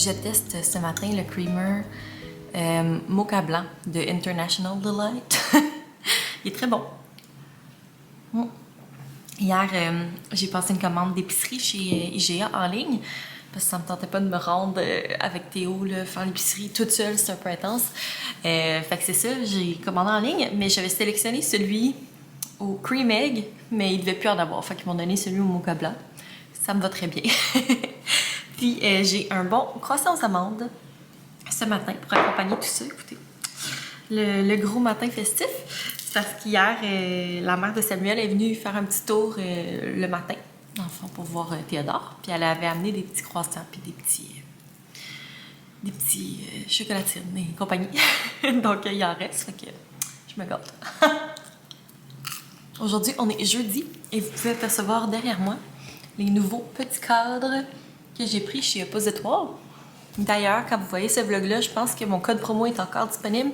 Je teste ce matin le creamer Mocha Blanc de International Delight. Il est très bon. Hier, j'ai passé une commande d'épicerie chez IGA en ligne parce que ça me tentait pas de me rendre avec Théo, là, faire l'épicerie toute seule, c'est un peu intense. Fait que c'est ça, j'ai commandé en ligne, mais j'avais sélectionné celui au cream egg, mais il devait plus en avoir. Fait qu'ils m'ont donné celui au Mocha Blanc. Ça me va très bien. Puis j'ai un bon croissant aux amandes ce matin pour accompagner tout ça. Écoutez, le gros matin festif, c'est parce qu'hier, la mère de Samuel est venue faire un petit tour le matin, dans le fond, pour voir Théodore. Puis elle avait amené des petits croissants puis des petits chocolatines et compagnie. Donc il en reste, fait que je me gâte. Aujourd'hui, on est jeudi et vous pouvez apercevoir derrière moi les nouveaux petits cadres que j'ai pris chez Oppositoire. D'ailleurs, quand vous voyez ce vlog-là, je pense que mon code promo est encore disponible.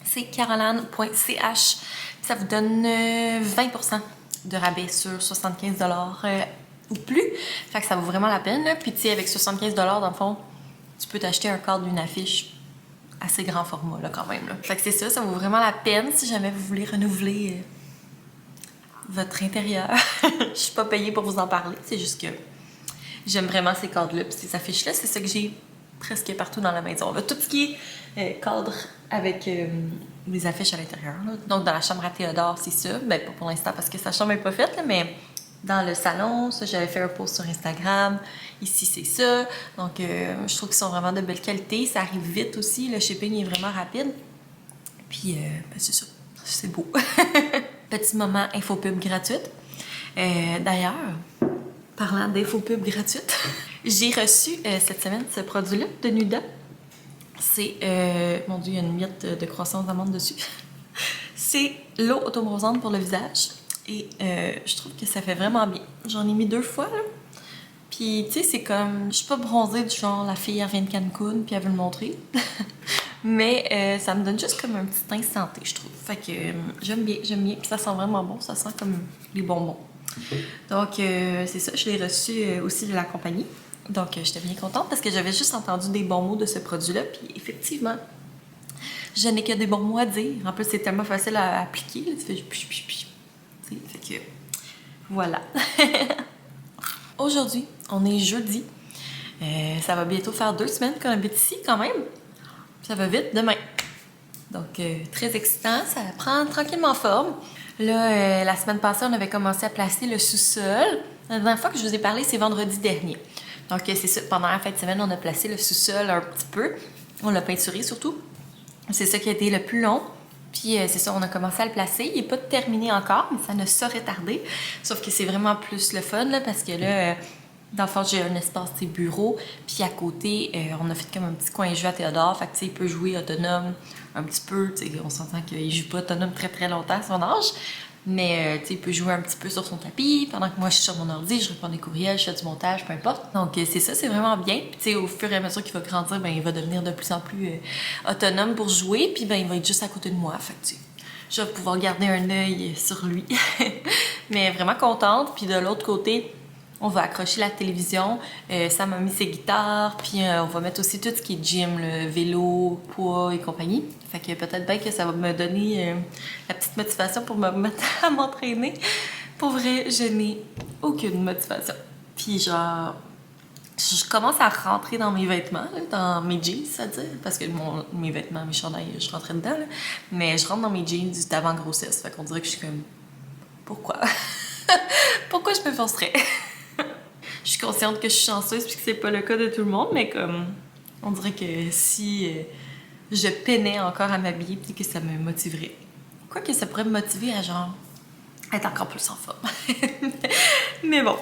C'est caroline.ch. Ça vous donne 20% de rabais sur 75 $ ou plus. Fait que ça vaut vraiment la peine. Là. Puis tu sais, avec 75 $, dans le fond, tu peux t'acheter un cadre d'une affiche assez grand format là, quand même. Là. Fait que c'est ça, ça vaut vraiment la peine si jamais vous voulez renouveler votre intérieur. Je suis pas payée pour vous en parler, c'est juste que j'aime vraiment ces cadres-là. Puis ces affiches-là, c'est ça que j'ai presque partout dans la maison. Là, tout ce qui est cadre avec les affiches à l'intérieur. Donc, dans la chambre à Théodore, c'est ça. Ben, pas pour l'instant parce que sa chambre n'est pas faite, là, mais dans le salon, ça, j'avais fait un post sur Instagram. Ici, c'est ça. Donc, je trouve qu'ils sont vraiment de belle qualité. Ça arrive vite aussi. Le shipping est vraiment rapide. Puis, ben, c'est ça. C'est beau. Petit moment infopub gratuite. D'ailleurs, parlant d'infopub gratuite, j'ai reçu cette semaine ce produit-là de Nuda. C'est, mon Dieu, il y a une miette de croissance d'amande dessus. C'est l'eau autobronzante pour le visage. Et je trouve que ça fait vraiment bien. J'en ai mis 2 fois, là. Puis, tu sais, c'est comme... Je suis pas bronzée du genre, la fille, elle vient de Cancun, puis elle veut le montrer. Mais ça me donne juste comme un petit teint santé, je trouve. Fait que j'aime bien. Puis ça sent vraiment bon. Ça sent comme les bonbons. Donc, c'est ça. Je l'ai reçu aussi de la compagnie. Donc, j'étais bien contente parce que j'avais juste entendu des bons mots de ce produit-là. Puis, effectivement, je n'ai que des bons mots à dire. En plus, c'est tellement facile à appliquer. Là. Tu fais fait que, voilà. Aujourd'hui, on est jeudi. Ça va bientôt faire 2 semaines qu'on habite ici, quand même. Ça va vite demain. Donc, très excitant. Ça prend tranquillement forme. Là, la semaine passée, on avait commencé à placer le sous-sol. La dernière fois que je vous ai parlé, c'est vendredi dernier. Donc, c'est ça. Pendant la fin de semaine, on a placé le sous-sol un petit peu. On l'a peinturé surtout. C'est ça qui a été le plus long. Puis, c'est ça, on a commencé à le placer. Il n'est pas terminé encore, mais ça ne saurait tarder. Sauf que c'est vraiment plus le fun, là, parce que là... Dans le fond, j'ai un espace, c'est bureau. Puis à côté, on a fait comme un petit coin jeu à Théodore. Fait que, tu sais, il peut jouer autonome un petit peu. Tu sais, on s'entend qu'il joue pas autonome très, très longtemps à son âge. Mais, tu sais, il peut jouer un petit peu sur son tapis. Pendant que moi, je suis sur mon ordi, je réponds des courriels, je fais du montage, peu importe. Donc, c'est ça, c'est vraiment bien. Puis, tu sais, au fur et à mesure qu'il va grandir, ben, il va devenir de plus en plus autonome pour jouer. Puis, ben, il va être juste à côté de moi. Fait que, tu sais, je vais pouvoir garder un œil sur lui. Mais vraiment contente. Puis, de l'autre côté... On va accrocher la télévision, Sam a mis ses guitares, puis on va mettre aussi tout ce qui est gym, le vélo, poids et compagnie. Fait que peut-être bien que ça va me donner la petite motivation pour me mettre à m'entraîner. Pour vrai, je n'ai aucune motivation. Puis genre, je commence à rentrer dans mes vêtements, là, dans mes jeans, c'est-à-dire, parce que mes vêtements, mes chandails, je rentrais dedans, là. Mais je rentre dans mes jeans d'avant grossesse. Fait qu'on dirait que je suis comme, pourquoi? Pourquoi je me forcerais? Je suis consciente que je suis chanceuse puisque c'est pas le cas de tout le monde, mais comme on dirait que si je peinais encore à m'habiller, peut-être que ça me motiverait. Quoique ça pourrait me motiver à genre être encore plus en forme. Mais bon.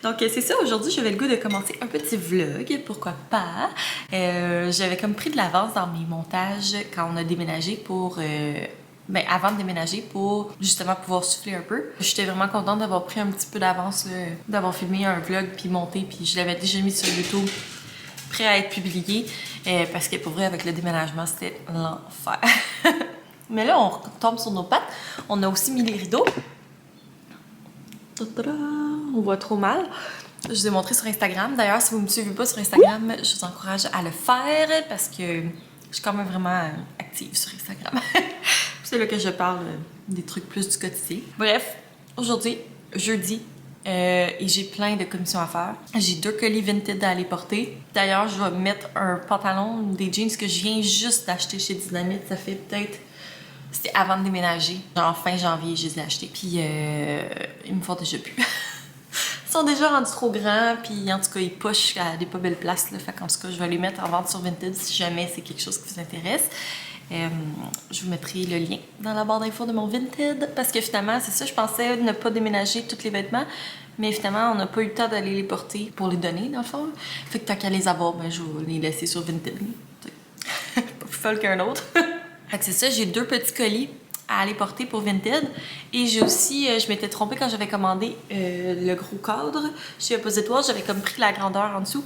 Donc c'est ça, aujourd'hui j'avais le goût de commencer un petit vlog, pourquoi pas. J'avais comme pris de l'avance dans mes montages quand on a déménagé pour... Ben, avant de déménager pour justement pouvoir souffler un peu. J'étais vraiment contente d'avoir pris un petit peu d'avance, d'avoir filmé un vlog puis monté, puis je l'avais déjà mis sur YouTube, prêt à être publié, parce que pour vrai, avec le déménagement, c'était l'enfer. Mais là, on tombe sur nos pattes. On a aussi mis les rideaux. On voit trop mal. Je vous ai montré sur Instagram. D'ailleurs, si vous ne me suivez pas sur Instagram, je vous encourage à le faire parce que je suis quand même vraiment active sur Instagram. C'est là que je parle des trucs plus du quotidien. Bref, aujourd'hui, jeudi, et j'ai plein de commissions à faire. J'ai 2 colis Vinted à aller porter. D'ailleurs, je vais mettre un pantalon, des jeans que je viens juste d'acheter chez Dynamite. Ça fait peut-être... C'était avant de déménager. Genre fin janvier, je les ai achetés. Puis ils me font déjà plus. Ils sont déjà rendus trop grands. Puis en tout cas, ils pushent à des pas belles places. Là. Fait qu'en tout cas, je vais les mettre en vente sur Vinted si jamais c'est quelque chose qui vous intéresse. Je vous mettrai le lien dans la barre d'infos de mon Vinted parce que finalement, c'est ça, je pensais ne pas déménager tous les vêtements, mais finalement, on n'a pas eu le temps d'aller les porter pour les donner, dans le fond. Fait que tant qu'à les avoir, ben, je vais les laisser sur Vinted. Pas plus folle qu'un autre. Fait que c'est ça, j'ai 2 petits colis à aller porter pour Vinted. Et j'ai aussi, je m'étais trompée quand j'avais commandé le gros cadre chez Oppositoire, j'avais comme pris la grandeur en dessous.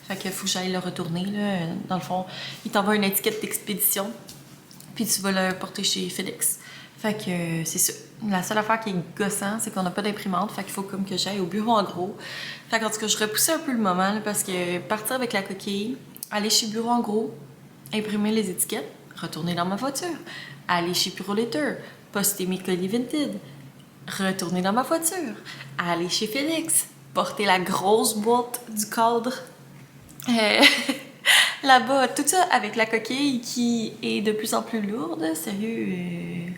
Fait qu'il faut que j'aille le retourner, là. Dans le fond, il t'envoie une étiquette d'expédition. Puis tu vas le porter chez FedEx. Fait que c'est ça. La seule affaire qui est gossant, c'est qu'on n'a pas d'imprimante. Fait qu'il faut comme que j'aille au bureau en gros. Fait qu'en tout cas, je repoussais un peu le moment là, parce que partir avec la coquille, aller chez Bureau en gros, imprimer les étiquettes, retourner dans ma voiture, aller chez Purolator, poster mes colis Vinted, retourner dans ma voiture, aller chez FedEx, porter la grosse boîte du cadre. Là-bas, tout ça avec la coquille qui est de plus en plus lourde. Sérieux,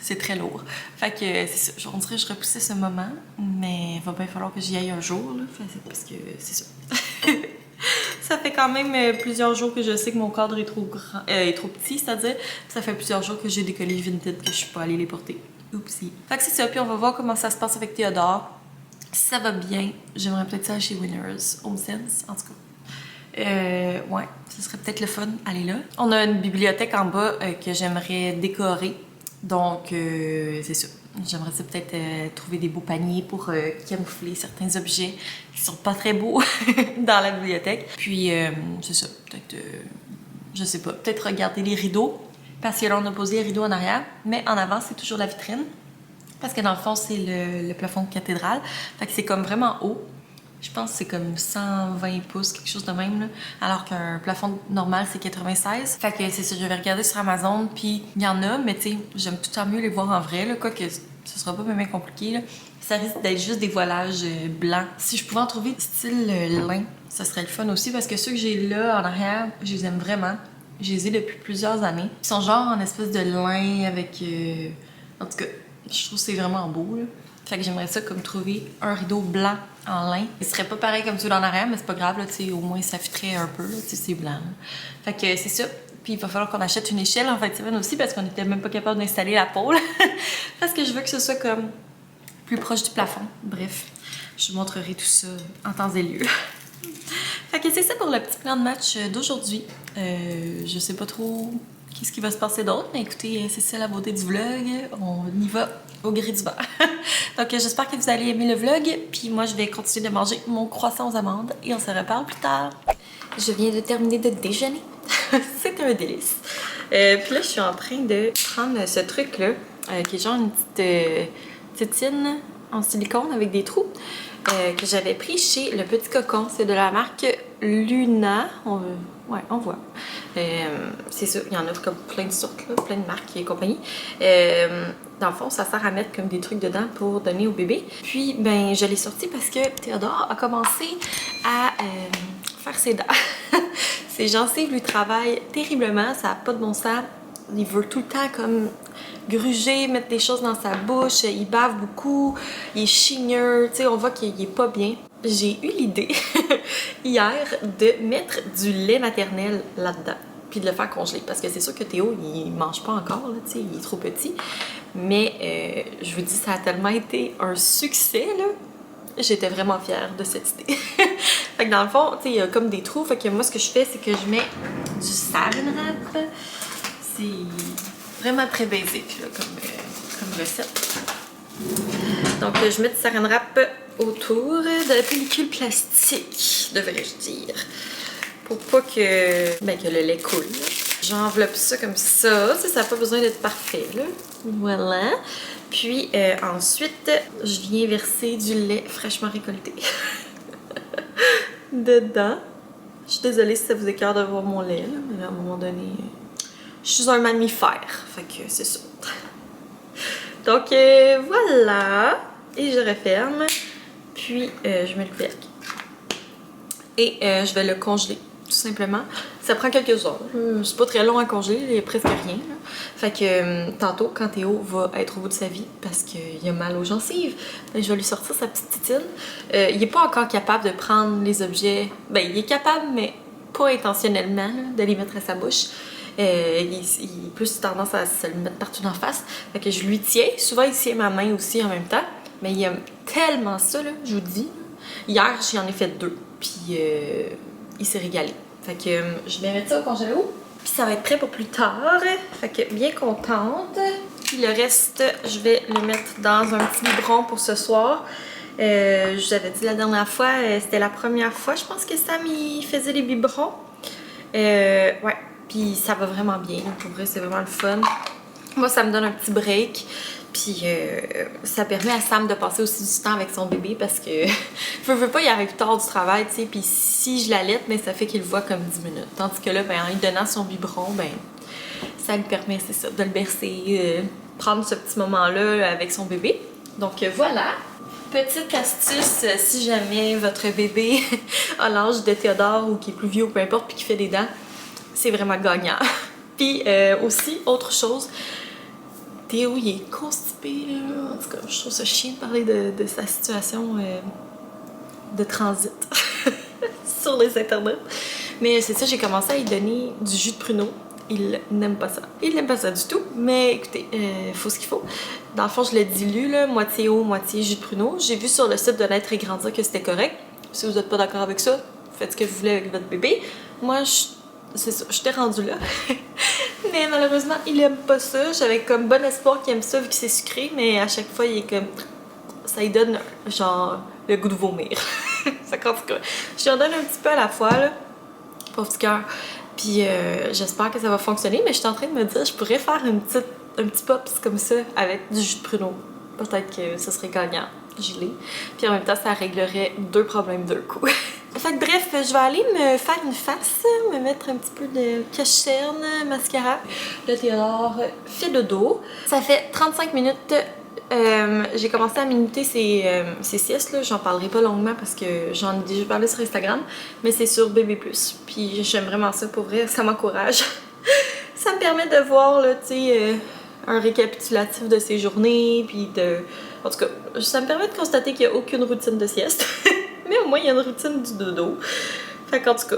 c'est très lourd. Fait que c'est ça. On dirait que je repoussais ce moment, mais il va bien falloir que j'y aille un jour, là. Parce que c'est ça. Ça fait quand même plusieurs jours que je sais que mon cadre est trop grand, est trop petit, c'est-à-dire. Ça fait plusieurs jours que j'ai des colis Vinted que je suis pas allée les porter. Oupsie. Fait que c'est ça. Puis on va voir comment ça se passe avec Théodore. Si ça va bien, j'aimerais peut-être ça chez Winners Home Sense, en tout cas. Ouais, ce serait peut-être le fun, aller là. On a une bibliothèque en bas que j'aimerais décorer. Donc, c'est ça. J'aimerais ça peut-être trouver des beaux paniers pour camoufler certains objets qui sont pas très beaux dans la bibliothèque. Puis, c'est ça. Peut-être, je sais pas, peut-être regarder les rideaux. Parce que là, on a posé les rideaux en arrière. Mais en avant, c'est toujours la vitrine. Parce que dans le fond, c'est le plafond de cathédrale. Fait que c'est comme vraiment haut. Je pense que c'est comme 120 pouces, quelque chose de même, là. Alors qu'un plafond normal, c'est 96. Fait que c'est ça, je vais regarder sur Amazon, puis il y en a, mais tu sais, j'aime tout le temps mieux les voir en vrai, là, quoique ce sera pas même compliqué, là. Ça risque d'être juste des voilages blancs. Si je pouvais en trouver style lin, ça serait le fun aussi, parce que ceux que j'ai là en arrière, je les aime vraiment. Je les ai depuis plusieurs années. Ils sont genre en espèce de lin avec... En tout cas, je trouve que c'est vraiment beau, là. Fait que j'aimerais ça comme trouver un rideau blanc en lin. Il serait pas pareil comme celui d'en arrière, mais c'est pas grave, là, tu sais, au moins ça fitterait un peu, là, tu sais, c'est blanc. Là. Fait que c'est ça. Puis il va falloir qu'on achète une échelle en fin de semaine aussi parce qu'on était même pas capable d'installer la pôle. Parce que je veux que ce soit comme plus proche du plafond. Bref, je vous montrerai tout ça en temps et lieu. Fait que c'est ça pour le petit plan de match d'aujourd'hui. Je sais pas trop qu'est-ce qui va se passer d'autre, mais écoutez, c'est ça la beauté du vlog. On y va au gré du vent. Donc j'espère que vous allez aimer le vlog. Puis moi, je vais continuer de manger mon croissant aux amandes et on se reparle plus tard. Je viens de terminer de déjeuner. C'est un délice. Puis là, je suis en train de prendre ce truc-là, qui est genre une petite tétine en silicone avec des trous, que j'avais pris chez Le Petit Cocon. C'est de la marque Luna. Ouais, on voit. C'est ça, il y en a comme plein de sortes, là, plein de marques et compagnie. Dans le fond, ça sert à mettre comme des trucs dedans pour donner au bébé. Puis, ben, je l'ai sorti parce que Théodore a commencé à faire ses dents. Ses gencives lui travaillent terriblement, ça n'a pas de bon sens. Il veut tout le temps comme gruger, mettre des choses dans sa bouche, il bave beaucoup, il est chigneux, tu sais, on voit qu'il est pas bien. J'ai eu l'idée hier de mettre du lait maternel là-dedans, puis de le faire congeler, parce que c'est sûr que Théo, il mange pas encore, là, tu sais, il est trop petit, mais je vous dis, ça a tellement été un succès, là. J'étais vraiment fière de cette idée. Fait que dans le fond, tu sais, il y a comme des trous, fait que moi, ce que je fais, c'est que je mets du saran wrap. C'est vraiment très basique, là, comme recette. Donc, je mets du saran wrap autour de la pellicule plastique, devrais-je dire, pour pas que, ben, que le lait coule. J'enveloppe ça comme ça n'a pas besoin d'être parfait, là. Voilà. Puis ensuite, je viens verser du lait fraîchement récolté. dedans. Je suis désolée si ça vous écœure de voir mon lait, là, mais à un moment donné, je suis un mammifère, fait que c'est ça. Donc voilà, et je referme, puis je mets le couvercle. Et je vais le congeler, tout simplement. Ça prend quelques heures. C'est pas très long à congeler, il y a presque rien. Là. Fait que tantôt, quand Théo va être au bout de sa vie, parce qu'il a mal aux gencives, ben, je vais lui sortir sa petite titine. Il est pas encore capable de prendre les objets. Ben, il est capable, mais pas intentionnellement, là, de les mettre à sa bouche. Il a plus tendance à se le mettre partout en face. Fait que je lui tiens. Souvent, il tient ma main aussi en même temps. Mais il aime tellement ça, là, je vous dis. Hier, j'en ai fait 2. Puis il s'est régalé. Fait que je vais mettre ça au congélo. Puis ça va être prêt pour plus tard. Fait que bien contente. Puis le reste, je vais le mettre dans un petit biberon pour ce soir. Je vous avais dit la dernière fois, c'était la première fois, je pense que Sam il faisait les biberons. Ouais, puis ça va vraiment bien. Pour vrai, c'est vraiment le fun. Moi, ça me donne un petit break. Puis ça permet à Sam de passer aussi du temps avec son bébé parce que je veux pas, il arrive tard du travail, tu sais. Puis si je l'allaite, mais ça fait qu'il le voit comme 10 minutes. Tandis que là, ben, en lui donnant son biberon, ben, ça lui permet, c'est ça, de le bercer, prendre ce petit moment-là avec son bébé. Donc voilà. Petite astuce, si jamais votre bébé a l'âge de Théodore ou qui est plus vieux ou peu importe, puis qui fait des dents, c'est vraiment gagnant. Puis aussi, autre chose, Théo, il est constipé, là. En tout cas, je trouve ça chiant de parler de sa situation de transit sur les internets. Mais c'est ça, j'ai commencé à lui donner du jus de pruneau. Il n'aime pas ça. Il n'aime pas ça du tout. Mais écoutez, faut ce qu'il faut. Dans le fond, je le dilue, là, moitié eau, moitié jus de pruneau. J'ai vu sur le site de Naître et Grandir que c'était correct. Si vous n'êtes pas d'accord avec ça, faites ce que vous voulez avec votre bébé. Moi, c'est ça, je t'ai rendu là. Mais malheureusement, il aime pas ça. J'avais comme bon espoir qu'il aime ça vu que c'est sucré, mais à chaque fois, il est comme... Ça lui donne, genre, le goût de vomir. Ça en tout cas, je lui en donne un petit peu à la fois, là. Pauvre petit cœur. Puis j'espère que ça va fonctionner, mais je suis en train de me dire, je pourrais faire un petit pops comme ça avec du jus de pruneau. Peut-être que ce serait gagnant. Gelé. Puis en même temps, ça réglerait 2 problèmes d'un coup. Fait que bref, je vais aller me faire une face, me mettre un petit peu de cache-cerne, mascara. Là, Théodore fait dodo. Ça fait 35 minutes. J'ai commencé à minuter ces siestes, là. J'en parlerai pas longuement parce que j'en ai déjà parlé sur Instagram, mais c'est sur Bébé+. Puis j'aime vraiment ça pour vrai, ça m'encourage. Ça me permet de voir, là, tu sais, un récapitulatif de ses journées, puis de... En tout cas, ça me permet de constater qu'il n'y a aucune routine de sieste. Mais au moins, il y a une routine du dodo. Fait qu'en tout cas,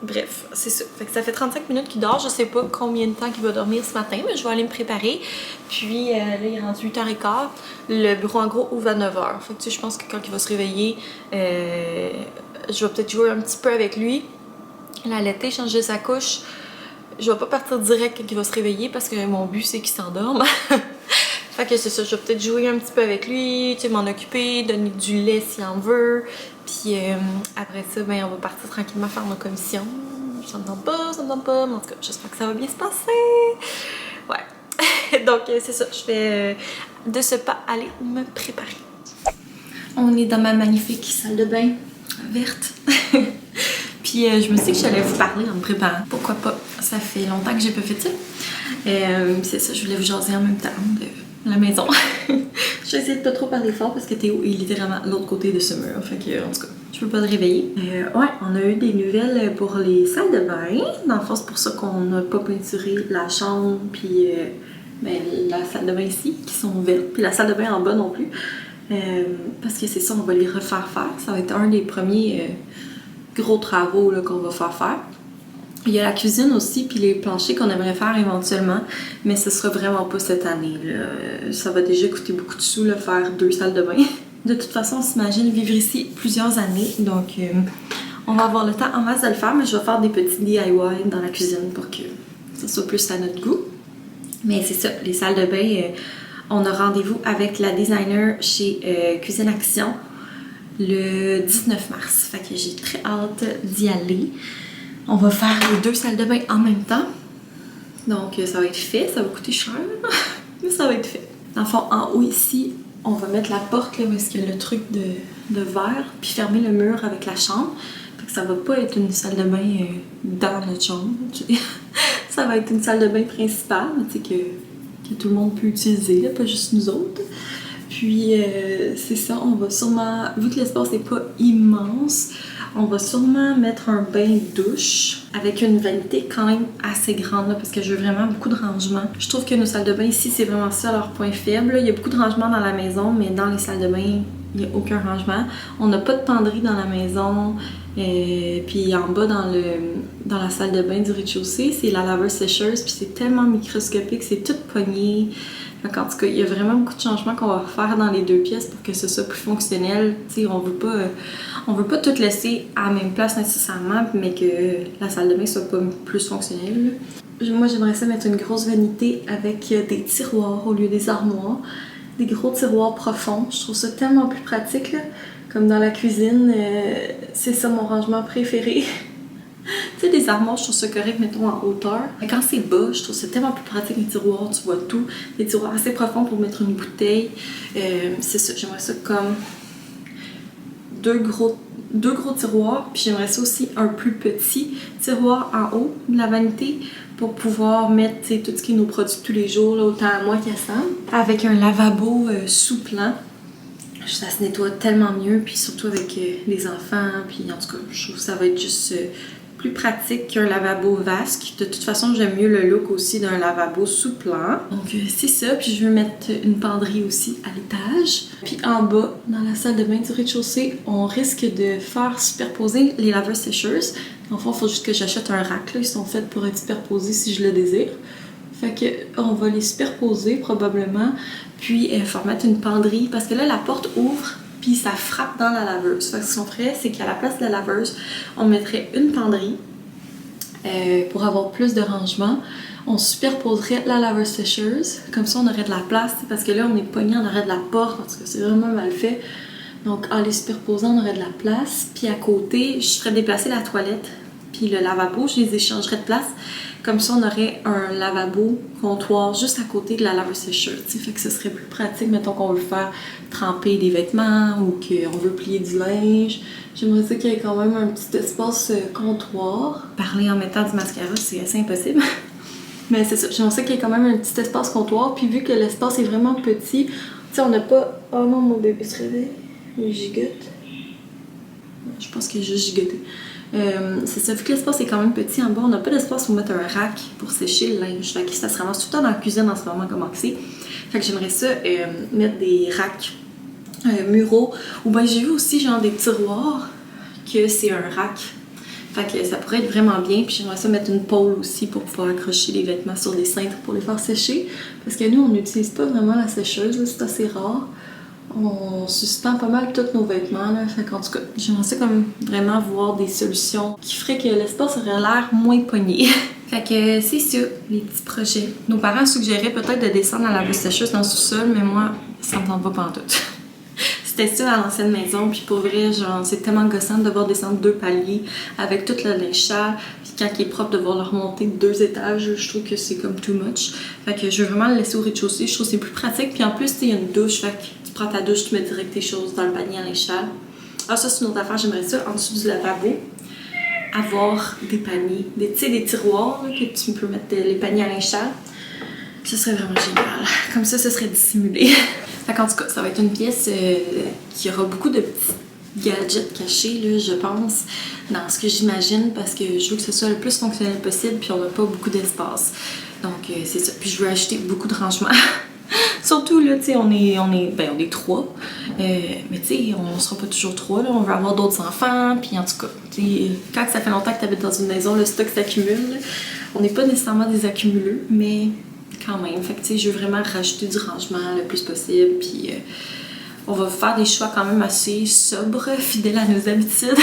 bref, c'est ça. Fait que ça fait 35 minutes qu'il dort. Je sais pas combien de temps il va dormir ce matin, mais je vais aller me préparer. Puis là, il est rendu 8h15. Le bureau, en gros, ouvre à 9h. Fait que tu sais, je pense que quand il va se réveiller, je vais peut-être jouer un petit peu avec lui. L'allaiter, changer sa couche. Je vais pas partir direct quand il va se réveiller parce que mon but, c'est qu'il s'endorme. Fait que c'est ça, je vais peut-être jouer un petit peu avec lui, tu sais, m'en occuper, donner du lait s'il en veut. Puis après ça, ben, on va partir tranquillement faire nos commissions. Ça me tente pas, mais en tout cas, j'espère que ça va bien se passer. Ouais. Donc c'est ça, je vais de ce pas aller me préparer. On est dans ma magnifique salle de bain verte. Puis je me suis dit que j'allais vous parler en me préparant. Pourquoi pas? Ça fait longtemps que j'ai pas fait ça. C'est ça, je voulais vous jaser en même temps de la maison. Je vais essayer de pas trop parler fort parce que Théo est littéralement de l'autre côté de ce mur. Fait que, en tout cas, je peux pas le réveiller. Ouais, on a eu des nouvelles pour les salles de bain. Dans le fond, c'est pour ça qu'on n'a pas peinturé la chambre puis ben, la salle de bain ici, qui sont vertes. Puis la salle de bain en bas non plus. Parce que c'est ça, on va les refaire faire. Ça va être un des premiers gros travaux qu'on va faire. Il y a la cuisine aussi, puis les planchers qu'on aimerait faire éventuellement, mais ce sera vraiment pas cette année, là. Ça va déjà coûter beaucoup de sous, là, faire 2 salles de bain. De toute façon, on s'imagine vivre ici plusieurs années, donc on va avoir le temps en masse de le faire, mais je vais faire des petits DIY dans la cuisine pour que ça soit plus à notre goût. Mais c'est ça, les salles de bain, on a rendez-vous avec la designer chez Cuisine Action le 19 mars, fait que j'ai très hâte d'y aller. On va faire les 2 salles de bain en même temps. Donc ça va être fait, ça va coûter cher, mais ça va être fait. Dans le fond, en haut ici, on va mettre la porte là où est-ce qu'il y a le truc de verre, puis fermer le mur avec la chambre. Fait que ça va pas être une salle de bain dans notre chambre. Ça va être une salle de bain principale, tu sais, que tout le monde peut utiliser, là, pas juste nous autres. Puis c'est ça, on va sûrement, vu que l'espace n'est pas immense, on va sûrement mettre un bain-douche avec une vanité quand même assez grande là, parce que je veux vraiment beaucoup de rangement. Je trouve que nos salles de bain ici, c'est vraiment ça leur point faible. Il y a beaucoup de rangement dans la maison, mais dans les salles de bain, il n'y a aucun rangement. On n'a pas de penderie dans la maison. Puis en bas dans la salle de bain du rez-de-chaussée, c'est la laveuse sécheuse, puis c'est tellement microscopique, c'est tout pogné. Donc, en tout cas, il y a vraiment beaucoup de changements qu'on va faire dans les deux pièces pour que ce soit plus fonctionnel. T'sais, on veut pas tout laisser à la même place nécessairement, mais que la salle de bain soit pas plus fonctionnelle. Moi, j'aimerais ça mettre une grosse vanité avec des tiroirs au lieu des armoires. Des gros tiroirs profonds. Je trouve ça tellement plus pratique, là. Comme dans la cuisine, c'est ça mon rangement préféré. Tu sais, des armoires, je trouve ça correct, mettons, en hauteur. Mais quand c'est bas, je trouve ça tellement plus pratique, les tiroirs, tu vois tout. Des tiroirs assez profonds pour mettre une bouteille. C'est ça, j'aimerais ça comme deux gros tiroirs, puis j'aimerais ça aussi un plus petit tiroir en haut de la vanité pour pouvoir mettre tout ce qui est nos produits de tous les jours, là, autant à moi qu'à Sam. Avec un lavabo sous plan. Ça se nettoie tellement mieux, puis surtout avec les enfants, puis en tout cas, je trouve que ça va être juste plus pratique qu'un lavabo vasque. De toute façon, j'aime mieux le look aussi d'un lavabo sous plan. Donc c'est ça, puis je veux mettre une penderie aussi à l'étage. Puis en bas, dans la salle de bain du rez-de-chaussée, on risque de faire superposer les laveuses sécheuses. En fait, il faut juste que j'achète un rack, là. Ils sont faits pour être superposés si je le désire. Fait que on va les superposer probablement, puis faire mettre une penderie, parce que là, la porte ouvre, puis ça frappe dans la laveuse. Fait que ce qu'on ferait, c'est qu'à la place de la laveuse, on mettrait une penderie pour avoir plus de rangement. On superposerait la laveuse sécheuse, comme ça on aurait de la place, parce que là, on est pogné en arrêt de la porte, parce que c'est vraiment mal fait. Donc en les superposant, on aurait de la place. Puis à côté, je ferais déplacer la toilette, puis le lavabo, je les échangerais de place. Comme ça, on aurait un lavabo comptoir juste à côté de la laveuse sécheuse. Fait que ce serait plus pratique, mettons qu'on veut faire tremper des vêtements ou qu'on veut plier du linge. J'aimerais ça qu'il y ait quand même un petit espace comptoir. Parler en mettant du mascara, c'est assez impossible. Mais c'est ça, j'aimerais ça qu'il y ait quand même un petit espace comptoir. Puis vu que l'espace est vraiment petit, tu sais, on n'a pas... Oh non, mon bébé se réveille. Il gigote. Je pense qu'il est juste gigoté. C'est ça, vu que l'espace est quand même petit en bas, on n'a pas d'espace pour mettre un rack pour sécher le linge. Fait que ça se ramasse tout le temps dans la cuisine en ce moment comme c'est. Fait que j'aimerais ça mettre des racks muraux. Ou bien j'ai vu aussi genre des tiroirs que c'est un rack. Fait que ça pourrait être vraiment bien. Puis j'aimerais ça mettre une pôle aussi pour pouvoir accrocher les vêtements sur des cintres pour les faire sécher. Parce que nous, on n'utilise pas vraiment la sécheuse, là, c'est assez rare. On suspend pas mal tous nos vêtements, là. Fait qu'en tout cas, j'aimerais ça comme vraiment voir des solutions qui feraient que l'espace aurait l'air moins pogné. Fait que c'est ça, les petits projets. Nos parents suggéraient peut-être de descendre la laveuse sécheuse dans le sous-sol, mais moi, ça me tente pas pantoute. C'était ça à l'ancienne maison, puis pour vrai, genre, c'est tellement gossant de devoir descendre 2 paliers avec tout le linge sale, puis quand il est propre, de devoir le remonter 2 étages, je trouve que c'est comme too much. Fait que je veux vraiment le laisser au rez-de-chaussée, je trouve que c'est plus pratique, puis en plus, il y a une douche, fait que tu prends ta douche, tu mets direct tes choses dans le panier à linge sale. Ah, ça, c'est une autre affaire, j'aimerais ça, en dessous du lavabo, avoir des paniers, tu sais, des tiroirs, là, que tu peux mettre les paniers à linge sale. Ce serait vraiment génial. Comme ça, ce serait dissimulé. Fait qu'en tout cas, ça va être une pièce qui aura beaucoup de petits gadgets cachés, là, je pense, dans ce que j'imagine, parce que je veux que ce soit le plus fonctionnel possible, puis on n'a pas beaucoup d'espace. Donc, c'est ça. Puis je veux acheter beaucoup de rangements. Surtout, là, tu sais, on est 3. Mais tu sais, on sera pas toujours 3, là. On veut avoir d'autres enfants, puis en tout cas, tu sais, quand ça fait longtemps que tu habites dans une maison, le stock s'accumule. On n'est pas nécessairement des accumuleux, mais quand même. Fait que tu sais, je veux vraiment rajouter du rangement le plus possible, puis on va faire des choix quand même assez sobres, fidèles à nos habitudes.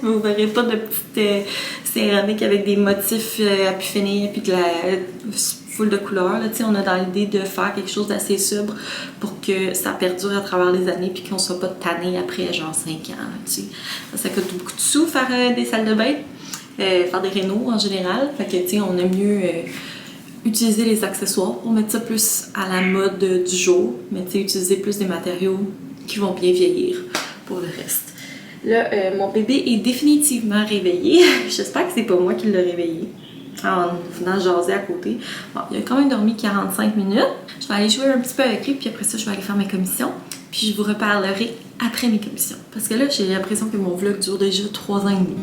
Vous verrez pas de petites céramiques avec des motifs à pu finir, puis de la full de couleurs. Là, on a dans l'idée de faire quelque chose d'assez sobre pour que ça perdure à travers les années, puis qu'on soit pas tanné après genre 5 ans. Là, ça coûte beaucoup de sous faire des salles de bain, faire des rénaux en général. Fait que tu sais, on aime mieux utiliser les accessoires pour mettre ça plus à la mode du jour, mais tu sais, utiliser plus des matériaux qui vont bien vieillir pour le reste. Là, mon bébé est définitivement réveillé. J'espère que c'est pas moi qui l'ai réveillé en venant jaser à côté. Bon, il a quand même dormi 45 minutes. Je vais aller jouer un petit peu avec lui, puis après ça, je vais aller faire mes commissions. Puis je vous reparlerai après mes commissions. Parce que là, j'ai l'impression que mon vlog dure déjà 3 ans et demi.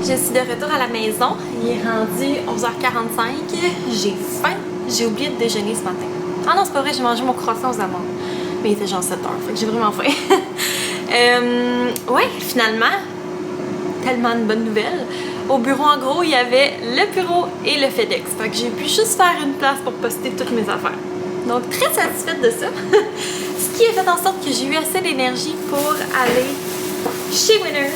Je suis de retour à la maison. Il est rendu 11h45. J'ai faim. J'ai oublié de déjeuner ce matin. Ah non, c'est pas vrai, j'ai mangé mon croissant aux amandes. Mais il était genre 7h, fait que j'ai vraiment faim. Ouais, finalement, tellement de bonnes nouvelles. Au bureau, en gros, il y avait le bureau et le FedEx. Fait que j'ai pu juste faire une place pour poster toutes mes affaires. Donc, très satisfaite de ça. Ce qui a fait en sorte que j'ai eu assez d'énergie pour aller chez Winners.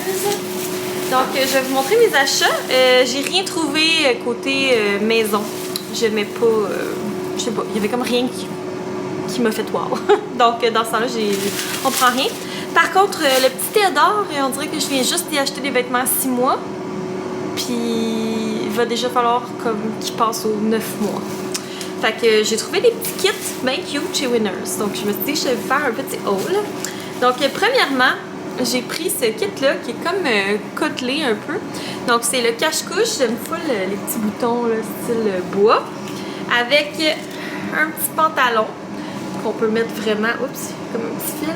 Donc, je vais vous montrer mes achats. J'ai rien trouvé côté maison. J'aimais pas, je sais pas, il y avait comme rien qui m'a fait wow. Donc, dans ce temps-là, on prend rien. Par contre, le petit Théodore, on dirait que je viens juste d'y acheter des vêtements à 6 mois. Puis, il va déjà falloir comme qu'il passe aux 9 mois. Fait que j'ai trouvé des petits kits bien cute chez Winners. Donc, je me suis dit que je vais faire un petit haul. Donc, premièrement, j'ai pris ce kit-là qui est comme côtelé un peu. Donc, c'est le cache-couche. J'aime full les petits boutons là, style bois. Avec un petit pantalon qu'on peut mettre vraiment... Oups, comme un petit fil.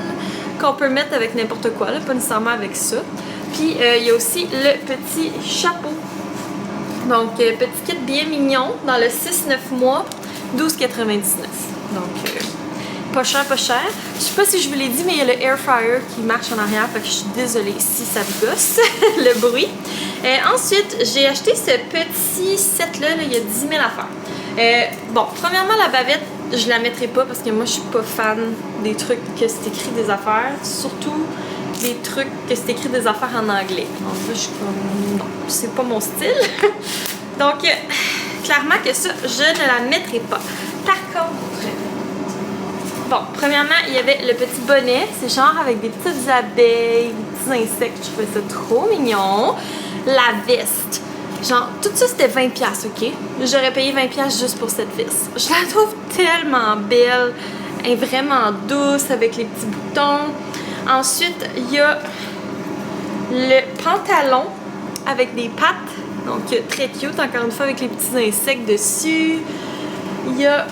Qu'on peut mettre avec n'importe quoi, là, pas nécessairement avec ça. Puis, il y a aussi le petit chapeau. Donc, petit kit bien mignon dans le 6-9 mois, 12,99. Donc, pas cher, pas cher. Je sais pas si je vous l'ai dit, mais il y a le air fryer qui marche en arrière, fait que je suis désolée si ça vous gosse, le bruit. Ensuite, j'ai acheté ce petit set-là, là, il y a 10 000 affaires. Bon, premièrement, la bavette, je la mettrai pas parce que moi, je suis pas fan des trucs que c'est écrit des affaires, surtout des trucs que c'est écrit des affaires en anglais. Donc là, je suis comme, non, c'est pas mon style. Donc, clairement que ça, je ne la mettrai pas. Par contre, bon, premièrement, il y avait le petit bonnet. C'est genre avec des petites abeilles, des petits insectes. Je trouvais ça trop mignon. La veste. Genre, tout ça, c'était 20$, OK? J'aurais payé 20$ juste pour cette veste. Je la trouve tellement belle. Elle est vraiment douce avec les petits boutons. Ensuite, il y a le pantalon avec des pattes. Donc, très cute, encore une fois, avec les petits insectes dessus. Il y a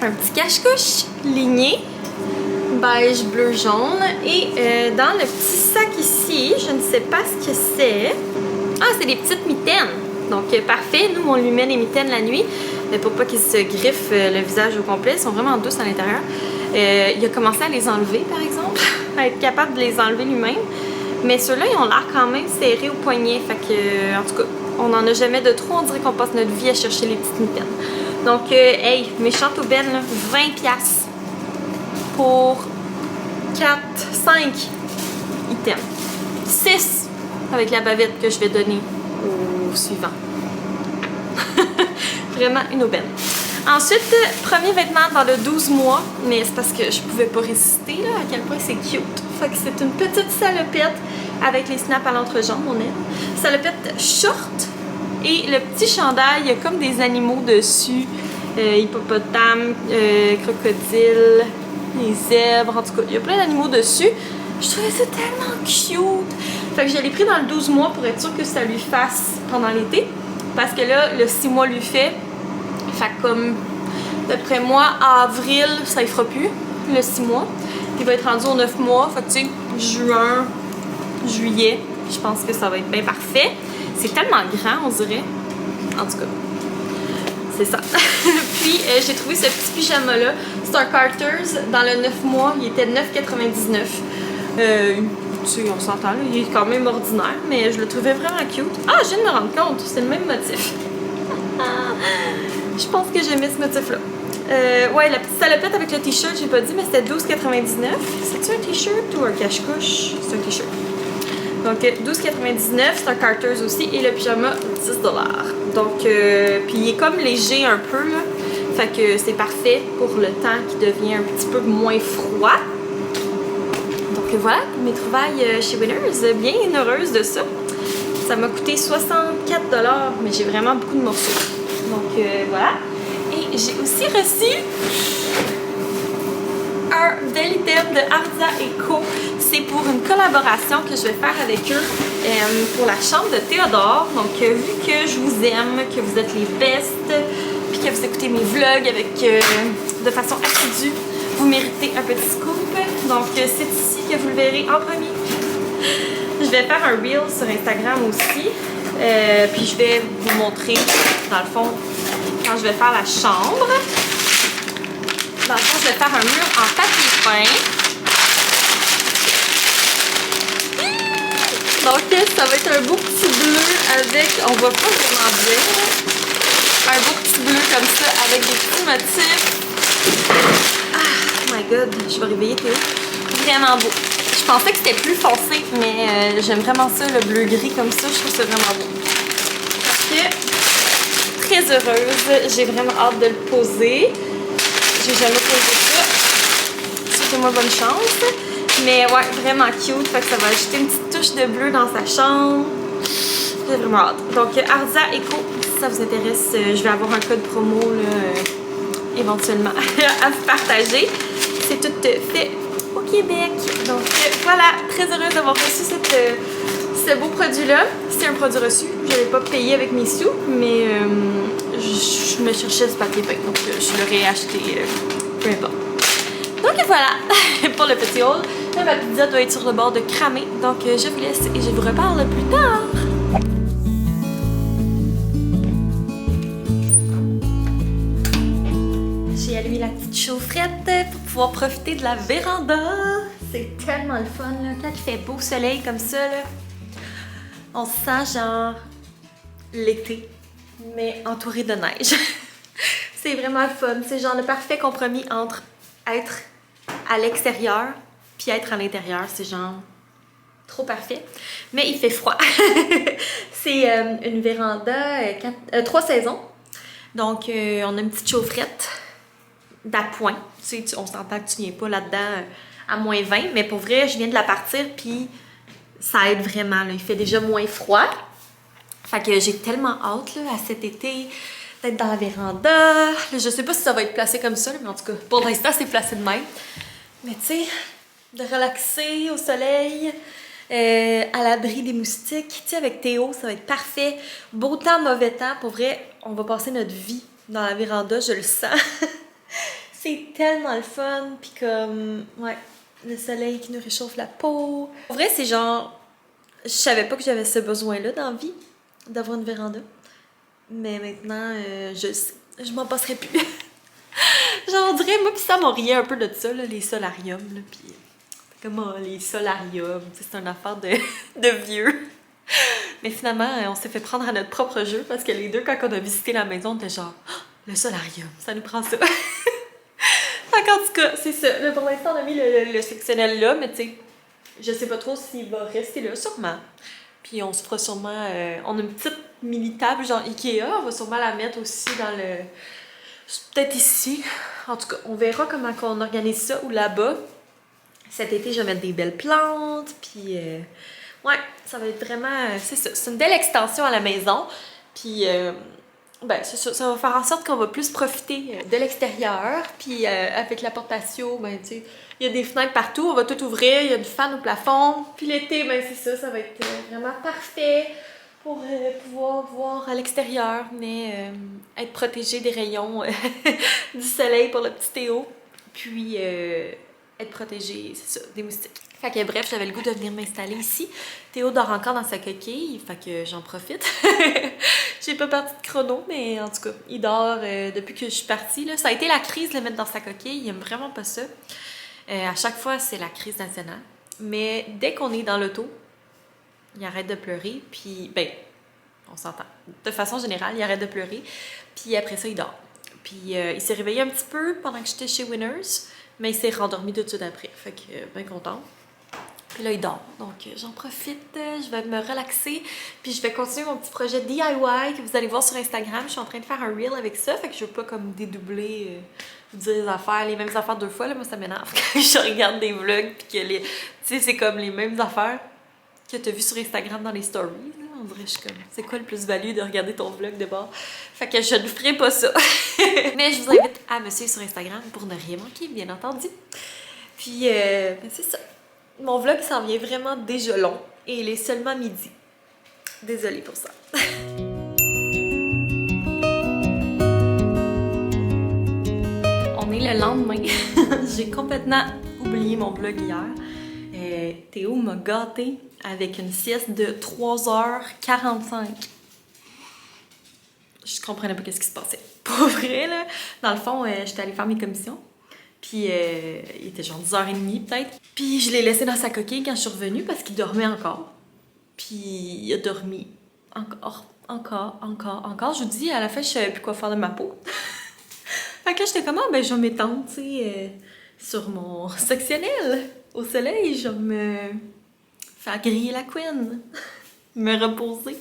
un petit cache-couche ligné, beige, bleu, jaune. Et dans le petit sac ici, je ne sais pas ce que c'est. Ah, c'est des petites mitaines. Donc, parfait. Nous, on lui met les mitaines la nuit pour pas qu'ils se griffent le visage au complet. Ils sont vraiment douces à l'intérieur. Il a commencé à les enlever, par exemple, à être capable de les enlever lui-même. Mais ceux-là, ils ont l'air quand même serrés au poignet. Fait que, en tout cas, on n'en a jamais de trop. On dirait qu'on passe notre vie à chercher les petites mitaines. Donc, hey, méchante aubaine, là, 20$ pour 4, 5 items. 6 avec la bavette que je vais donner au suivant. Vraiment une aubaine. Ensuite, premier vêtement dans le 12 mois, mais c'est parce que je pouvais pas résister là, à quel point c'est cute. Fait que c'est une petite salopette avec les snaps à l'entrejambe, on aime. Salopette short et le petit chandail, il y a comme des animaux dessus. Hippopotame, crocodile, les zèbres, en tout cas, il y a plein d'animaux dessus. Je trouvais ça tellement cute. Fait que je l'ai pris dans le 12 mois pour être sûre que ça lui fasse pendant l'été. Parce que là, le 6 mois lui fait. Fait que comme, d'après moi, avril, ça ne fera plus, le 6 mois. Il va être rendu aux 9 mois. Fait que tu sais, juin, juillet, je pense que ça va être bien parfait. C'est tellement grand, on dirait. En tout cas, c'est ça. Puis, j'ai trouvé ce petit pyjama-là. C'est un Carter's dans le 9 mois. Il était 9,99. Tu sais, on s'entend, là. Il est quand même ordinaire, mais je le trouvais vraiment cute. Ah, je viens de me rendre compte, c'est le même motif. Je pense que j'aimais ce motif-là. Ouais, la petite salopette avec le t-shirt, j'ai pas dit, mais c'était 12,99. C'est-tu un t-shirt ou un cache-couche? C'est un t-shirt. Donc, 12,99, c'est un Carter's aussi, et le pyjama, 10$. Donc, puis il est comme léger un peu, là. Fait que c'est parfait pour le temps qui devient un petit peu moins froid. Donc, voilà, mes trouvailles chez Winners, bien heureuse de ça. Ça m'a coûté 64 $, mais j'ai vraiment beaucoup de morceaux. Donc voilà. Et j'ai aussi reçu un bel item de Arza & Co. C'est pour une collaboration que je vais faire avec eux pour la chambre de Théodore. Donc vu que je vous aime, que vous êtes les best, puis que vous écoutez mes vlogs avec de façon assidue, vous méritez un petit scoop. Donc c'est ici que vous le verrez en premier. Je vais faire un reel sur Instagram aussi. Puis je vais vous montrer, dans le fond, quand je vais faire la chambre. Dans le fond, je vais faire un mur en papier peint. Donc, ça va être un beau petit bleu avec... On voit pas vraiment bien. Un beau petit bleu comme ça avec des petits motifs. Ah, oh my god, je vais réveiller Théo. Vraiment beau. Je pensais que c'était plus foncé, mais j'aime vraiment ça, le bleu-gris comme ça. Je trouve ça vraiment beau. Donc, très heureuse. J'ai vraiment hâte de le poser. J'ai jamais posé ça. Souhaitez-moi bonne chance. Mais ouais, vraiment cute. Fait que ça va ajouter une petite touche de bleu dans sa chambre. J'ai vraiment hâte. Donc, Arza & Co, si ça vous intéresse, je vais avoir un code promo là, éventuellement à vous partager. C'est tout fait au Québec. Donc, voilà, très heureuse d'avoir reçu ce beau produit-là. C'est un produit reçu. Je n'avais pas payé avec mes sous, mais je me cherchais ce papier peint. Donc, je l'aurais acheté, peu importe. Donc, voilà pour le petit haul. Là, ma pizza doit être sur le bord de cramer. Donc, je vous laisse et je vous reparle plus tard. J'ai allumé la petite chaufferette pour pouvoir profiter de la véranda. C'est tellement le fun, là. Quand il fait beau soleil comme ça, là, on se sent genre l'été, mais entouré de neige. C'est vraiment le fun. C'est genre le parfait compromis entre être à l'extérieur puis être à l'intérieur. C'est genre trop parfait. Mais il fait froid. C'est une véranda 3 saisons. Donc, on a une petite chaufferette d'appoint. Tu sais, on s'entend que tu viens pas là-dedans à -20. Mais pour vrai, je viens de la partir puis ça aide vraiment. Là. Il fait déjà moins froid. Fait que j'ai tellement hâte là, à cet été d'être dans la véranda. Là, je sais pas si ça va être placé comme ça, là, mais en tout cas, pour l'instant, c'est placé de même. Mais tu sais, de relaxer au soleil, à l'abri des moustiques. Tu sais, avec Théo, ça va être parfait. Beau temps, mauvais temps. Pour vrai, on va passer notre vie dans la véranda, je le sens. C'est tellement le fun. Puis comme, ouais, le soleil qui nous réchauffe la peau. Pour vrai, c'est genre, je savais pas que j'avais ce besoin-là dans la vie, d'avoir une véranda. Mais maintenant, je sais, je m'en passerai plus. Genre, on dirait, moi pis Sam, on riait un peu de ça, là, les solariums, là, pis comme les solariums, c'est une affaire de vieux. Mais finalement, on s'est fait prendre à notre propre jeu, parce que les deux, quand on a visité la maison, on était genre, oh, le solarium, ça nous prend ça. En tout cas, c'est ça. Là, pour l'instant, on a mis le sectionnel là, mais tu sais, je sais pas trop s'il va rester là, sûrement. Puis on se fera sûrement... on a une petite mini-table genre Ikea. On va sûrement la mettre aussi dans le... peut-être ici. En tout cas, on verra comment on organise ça ou là-bas. Cet été, je vais mettre des belles plantes. Puis, ouais, ça va être vraiment... c'est ça. C'est une belle extension à la maison. Puis, ben, c'est ça. Ça va faire en sorte qu'on va plus profiter de l'extérieur. Puis, avec la porte patio, ben, tu sais... Il y a des fenêtres partout, on va tout ouvrir, il y a du fan au plafond. Puis l'été, ben c'est ça va être vraiment parfait pour pouvoir voir à l'extérieur, mais être protégé des rayons du soleil pour le petit Théo. Puis être protégé, c'est ça, des moustiques. Fait que bref, j'avais le goût de venir m'installer ici. Théo dort encore dans sa coquille, fait que j'en profite. J'ai pas parti de chrono, mais en tout cas, il dort depuis que je suis partie. Là. Ça a été la crise de le mettre dans sa coquille, il aime vraiment pas ça. À chaque fois, c'est la crise nationale. Mais dès qu'on est dans l'auto, il arrête de pleurer. Puis, ben, on s'entend. De façon générale, il arrête de pleurer. Puis après ça, il dort. Puis il s'est réveillé un petit peu pendant que j'étais chez Winners. Mais il s'est rendormi tout de suite après. Fait que, bien content. Puis là, il dort. Donc, j'en profite, je vais me relaxer. Puis je vais continuer mon petit projet DIY que vous allez voir sur Instagram. Je suis en train de faire un reel avec ça. Fait que je veux pas comme dédoubler, vous dire les affaires, les mêmes affaires deux fois. Là, moi, ça m'énerve quand je regarde des vlogs. Puis que tu sais, c'est comme les mêmes affaires que tu as vues sur Instagram dans les stories. Là. On dirait, je suis comme, c'est quoi le plus-value de regarder ton vlog de bord? Fait que je ne ferai pas ça. Mais je vous invite à me suivre sur Instagram pour ne rien manquer, bien entendu. Puis, ben c'est ça. Mon vlog s'en vient vraiment déjà long et il est seulement midi. Désolée pour ça. On est le lendemain. J'ai complètement oublié mon vlog hier. Théo m'a gâté avec une sieste de 3h45. Je comprenais pas qu'est-ce qui se passait. Pour vrai, là. Dans le fond, j'étais allée faire mes commissions. Puis il était genre 10h30 peut-être. Puis je l'ai laissé dans sa coquille quand je suis revenue parce qu'il dormait encore. Puis il a dormi encore. Je vous dis, à la fin, je savais plus quoi faire de ma peau. Fait que là, j'étais comme, ben je vais m'étendre, tu sais, sur mon sectionnel au soleil. Je vais me faire griller la couenne, me reposer.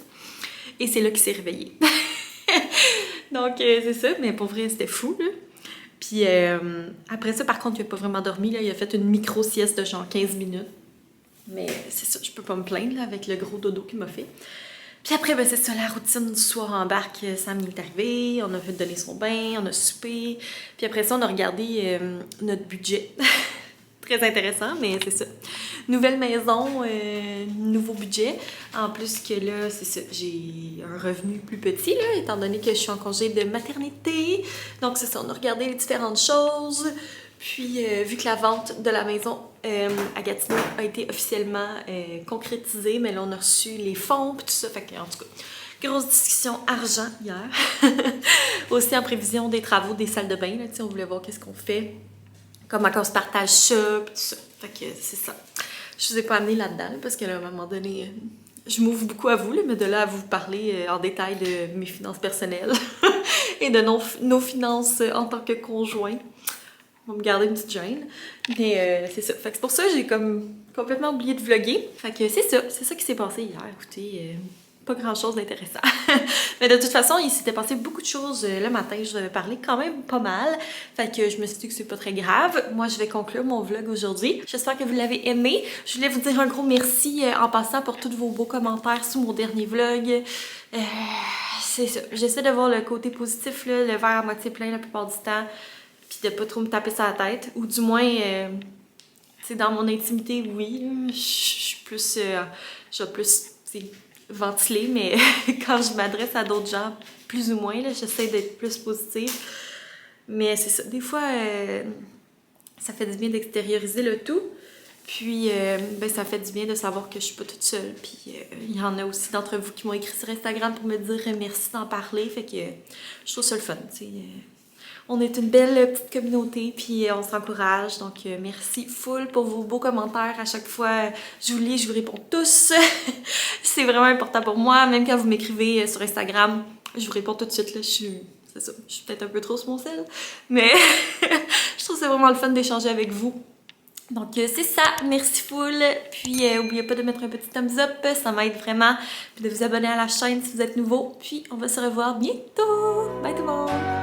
Et c'est là qu'il s'est réveillé. Donc c'est ça, mais pour vrai, c'était fou, là. Puis après ça, par contre, il n'a pas vraiment dormi. Là. Il a fait une micro-sieste de genre 15 minutes. Mais c'est ça, je peux pas me plaindre là, avec le gros dodo qu'il m'a fait. Puis après, ben, c'est ça, la routine du soir en barque. Sam est arrivé, on a fait donner son bain, on a soupé. Puis après ça, on a regardé notre budget. Très intéressant, mais c'est ça. Nouvelle maison, nouveau budget. En plus que là, c'est ça, j'ai un revenu plus petit, là, étant donné que je suis en congé de maternité. Donc c'est ça, on a regardé les différentes choses. Puis, vu que la vente de la maison à Gatineau a été officiellement concrétisée, mais là, on a reçu les fonds puis tout ça. Fait que, en tout cas, grosse discussion argent hier. Aussi en prévision des travaux des salles de bain, là, on voulait voir qu'est-ce qu'on fait. Comment on se partage ça, pis tout ça. Fait que c'est ça. Je vous ai pas amené là-dedans, là, parce qu'à un moment donné, je m'ouvre beaucoup à vous, là, mais de là à vous parler en détail de mes finances personnelles et de nos finances en tant que conjoint. On va me garder une petite gêne. Mais c'est ça. Fait que c'est pour ça que j'ai comme complètement oublié de vlogger. Fait que c'est ça qui s'est passé hier. Écoutez, pas grand-chose d'intéressant. Mais de toute façon, il s'était passé beaucoup de choses le matin. Je vous avais parlé quand même pas mal. Fait que je me suis dit que c'est pas très grave. Moi, je vais conclure mon vlog aujourd'hui. J'espère que vous l'avez aimé. Je voulais vous dire un gros merci en passant pour tous vos beaux commentaires sous mon dernier vlog. C'est ça. J'essaie de voir le côté positif, là, le verre à moitié plein la plupart du temps. Puis de pas trop me taper sur la tête. Ou du moins, dans mon intimité, oui. Je suis plus... je vais plus... ventiler, mais quand je m'adresse à d'autres gens, plus ou moins, j'essaie d'être plus positive. Mais c'est ça, des fois, ça fait du bien d'extérioriser le tout. Puis, ben, ça fait du bien de savoir que je suis pas toute seule. Puis, il y en a aussi d'entre vous qui m'ont écrit sur Instagram pour me dire merci d'en parler. Fait que je trouve ça le fun, tu sais. On est une belle petite communauté, puis on s'encourage. Donc, merci full pour vos beaux commentaires. À chaque fois, je vous lis, je vous réponds tous. C'est vraiment important pour moi. Même quand vous m'écrivez sur Instagram, je vous réponds tout de suite. Là, c'est ça, je suis peut-être un peu trop sur mon sel. Mais je trouve que c'est vraiment le fun d'échanger avec vous. Donc, c'est ça. Merci full. Puis, n'oubliez pas de mettre un petit thumbs up. Ça m'aide vraiment. Puis de vous abonner à la chaîne si vous êtes nouveau. Puis, on va se revoir bientôt. Bye tout le monde!